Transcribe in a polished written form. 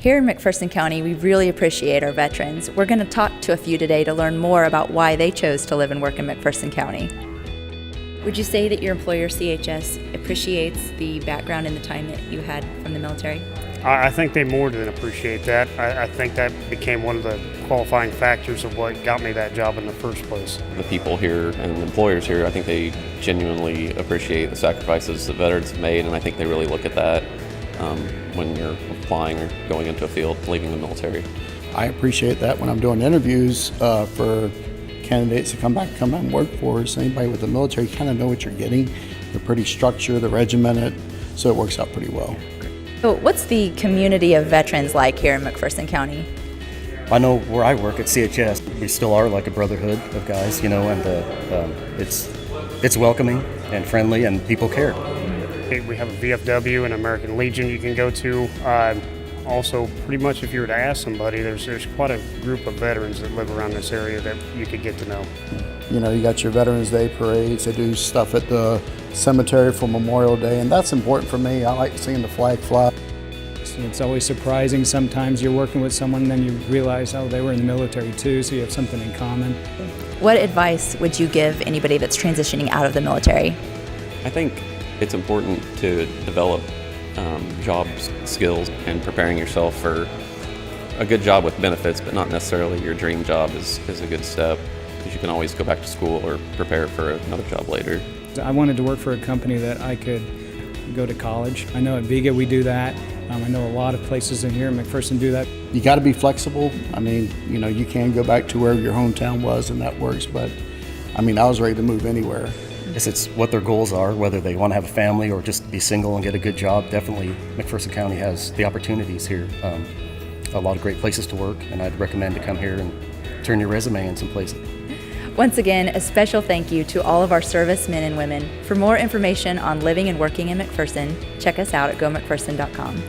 Here in McPherson County, we really appreciate our veterans. We're going to talk to a few today to learn more about why they chose to live and work in McPherson County. Would you say that your employer, CHS, appreciates the background and the time that you had from the military? I think they more than appreciate that. I think that became one of the qualifying factors of what got me that job in the first place. The people here and the employers here, I think they genuinely appreciate the sacrifices the veterans have made, and I think they really look at that when you're applying or going into a field, leaving the military. I appreciate that when I'm doing interviews for candidates to come back and work for us. Anybody with the military, you kind of know what you're getting. They're pretty structured, they're regimented, so it works out pretty well. So what's the community of veterans like here in McPherson County? I know where I work at CHS, we still are like a brotherhood of guys, you know, and it's welcoming and friendly and people care. We have a VFW and American Legion you can go to. Also, pretty much if you were to ask somebody, there's quite a group of veterans that live around this area that you could get to know. You know, you got your Veterans Day parades, they do stuff at the cemetery for Memorial Day, and that's important for me. I like seeing the flag fly. It's always surprising. Sometimes you're working with someone and then you realize, oh, they were in the military too, so you have something in common. What advice would you give anybody that's transitioning out of the military? I think it's important to develop job skills and preparing yourself for a good job with benefits, but not necessarily your dream job is a good step, because you can always go back to school or prepare for another job later. I wanted to work for a company that I could go to college. I know at Viga we do that. I know a lot of places in here in McPherson do that. You got to be flexible. I mean, you know, you can go back to wherever your hometown was and that works, but I mean, I was ready to move anywhere. It's what their goals are, whether they want to have a family or just be single and get a good job. Definitely McPherson County has the opportunities here. A lot of great places to work, and I'd recommend to come here and turn your resume in some places. Once again, a special thank you to all of our servicemen and women. For more information on living and working in McPherson, check us out at gomcpherson.com.